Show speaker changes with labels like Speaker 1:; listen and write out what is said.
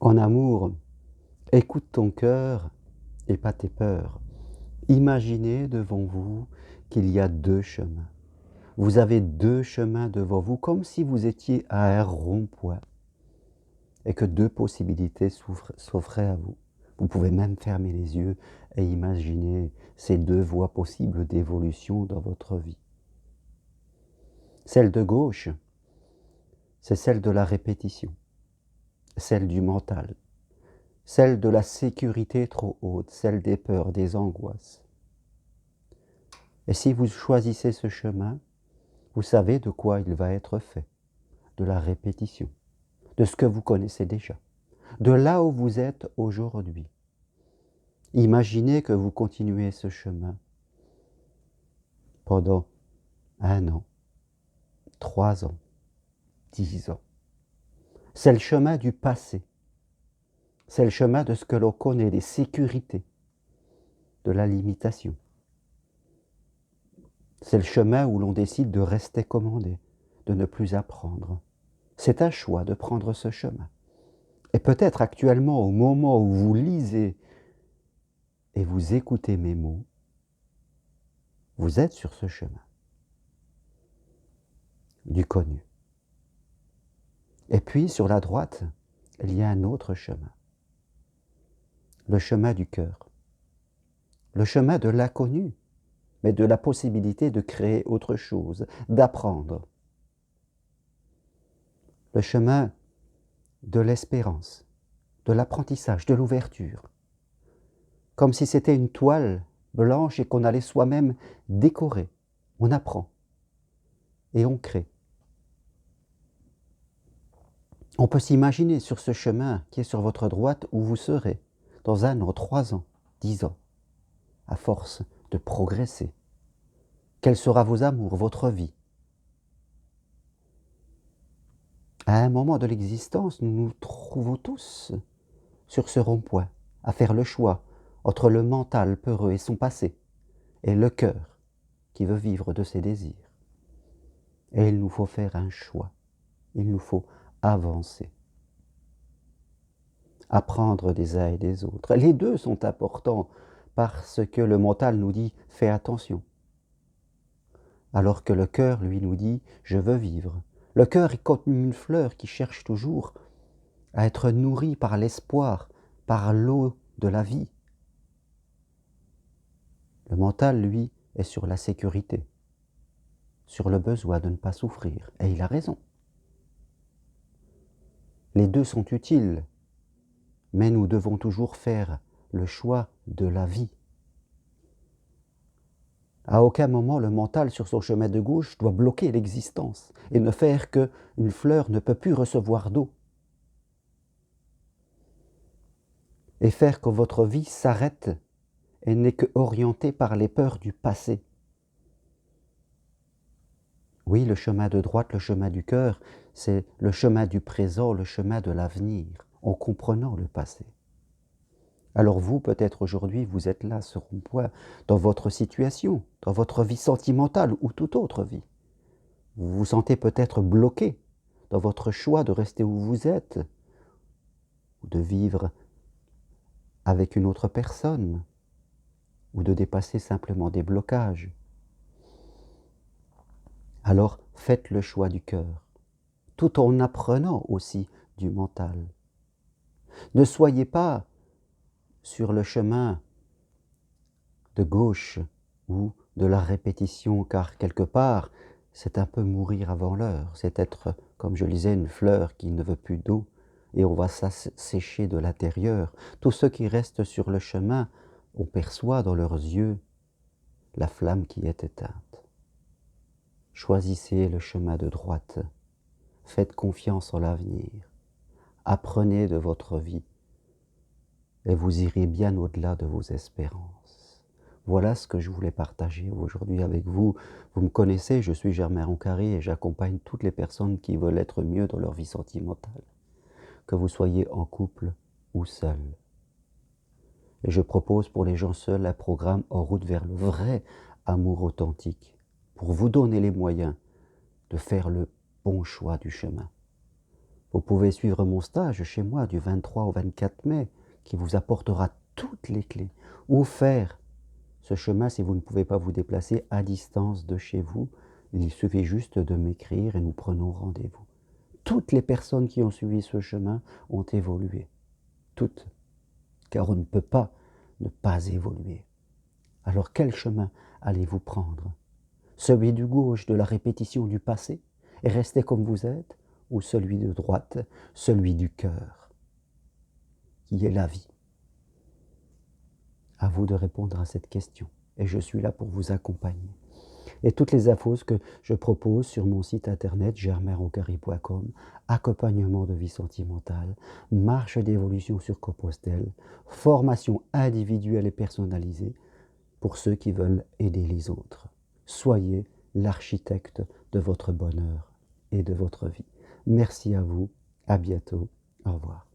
Speaker 1: En amour, écoute ton cœur et pas tes peurs. Imaginez devant vous qu'il y a 2 chemins. Vous avez 2 chemins devant vous, comme si vous étiez à un rond-point et que 2 possibilités s'offraient à vous. Vous pouvez même fermer les yeux et imaginer ces 2 voies possibles d'évolution dans votre vie. Celle de gauche, c'est celle de la répétition, celle du mental, celle de la sécurité trop haute, celle des peurs, des angoisses. Et si vous choisissez ce chemin, vous savez de quoi il va être fait, de la répétition, de ce que vous connaissez déjà, de là où vous êtes aujourd'hui. Imaginez que vous continuez ce chemin pendant 1 an, 3 ans, 10 ans. C'est le chemin du passé, c'est le chemin de ce que l'on connaît, des sécurités, de la limitation. C'est le chemin où l'on décide de rester commandé, de ne plus apprendre. C'est un choix de prendre ce chemin. Et peut-être actuellement, au moment où vous lisez et vous écoutez mes mots, vous êtes sur ce chemin du connu. Et puis, sur la droite, il y a un autre chemin. Le chemin du cœur. Le chemin de l'inconnu, mais de la possibilité de créer autre chose, d'apprendre. Le chemin de l'espérance, de l'apprentissage, de l'ouverture. Comme si c'était une toile blanche et qu'on allait soi-même décorer. On apprend et on crée. On peut s'imaginer sur ce chemin qui est sur votre droite où vous serez dans 1 an, 3 ans, 10 ans, à force de progresser. Quels seront vos amours, votre vie? À un moment de l'existence, nous nous trouvons tous sur ce rond-point, à faire le choix entre le mental peureux et son passé, et le cœur qui veut vivre de ses désirs. Et il nous faut faire un choix, il nous faut avancer. Apprendre des uns et des autres. Les 2 sont importants parce que le mental nous dit « fais attention ». Alors que le cœur, lui, nous dit « je veux vivre ». Le cœur est comme une fleur qui cherche toujours à être nourrie par l'espoir, par l'eau de la vie. Le mental, lui, est sur la sécurité, sur le besoin de ne pas souffrir. Et il a raison. Les 2 sont utiles, mais nous devons toujours faire le choix de la vie. À aucun moment le mental sur son chemin de gauche doit bloquer l'existence et ne faire qu'une fleur ne peut plus recevoir d'eau. Et faire que votre vie s'arrête et n'est qu'orientée par les peurs du passé. Oui, le chemin de droite, le chemin du cœur, c'est le chemin du présent, le chemin de l'avenir, en comprenant le passé. Alors vous, peut-être aujourd'hui, vous êtes là, ce rond-point, dans votre situation, dans votre vie sentimentale ou toute autre vie. Vous vous sentez peut-être bloqué dans votre choix de rester où vous êtes, ou de vivre avec une autre personne, ou de dépasser simplement des blocages. Alors faites le choix du cœur, tout en apprenant aussi du mental. Ne soyez pas sur le chemin de gauche ou de la répétition, car quelque part, c'est un peu mourir avant l'heure, c'est être, comme je disais, une fleur qui ne veut plus d'eau, et on va s'assécher de l'intérieur. Tous ceux qui restent sur le chemin, on perçoit dans leurs yeux la flamme qui est éteinte. Choisissez le chemin de droite, faites confiance en l'avenir, apprenez de votre vie, et vous irez bien au-delà de vos espérances. Voilà ce que je voulais partager aujourd'hui avec vous. Vous me connaissez, je suis Germain Roncari et j'accompagne toutes les personnes qui veulent être mieux dans leur vie sentimentale, que vous soyez en couple ou seul. Et je propose pour les gens seuls un programme en route vers le vrai amour authentique, pour vous donner les moyens de faire le bon choix du chemin. Vous pouvez suivre mon stage chez moi du 23 au 24 mai, qui vous apportera toutes les clés. Ou faire ce chemin si vous ne pouvez pas vous déplacer à distance de chez vous. Il suffit juste de m'écrire et nous prenons rendez-vous. Toutes les personnes qui ont suivi ce chemin ont évolué. Toutes. Car on ne peut pas ne pas évoluer. Alors quel chemin allez-vous prendre? Celui du gauche de la répétition du passé et rester comme vous êtes, ou celui de droite, celui du cœur, qui est la vie? À vous de répondre à cette question. Et je suis là pour vous accompagner. Et toutes les infos que je propose sur mon site internet germainrocary.com, accompagnement de vie sentimentale, marche d'évolution sur Compostelle, formation individuelle et personnalisée pour ceux qui veulent aider les autres. Soyez l'architecte de votre bonheur et de votre vie. Merci à vous, à bientôt, au revoir.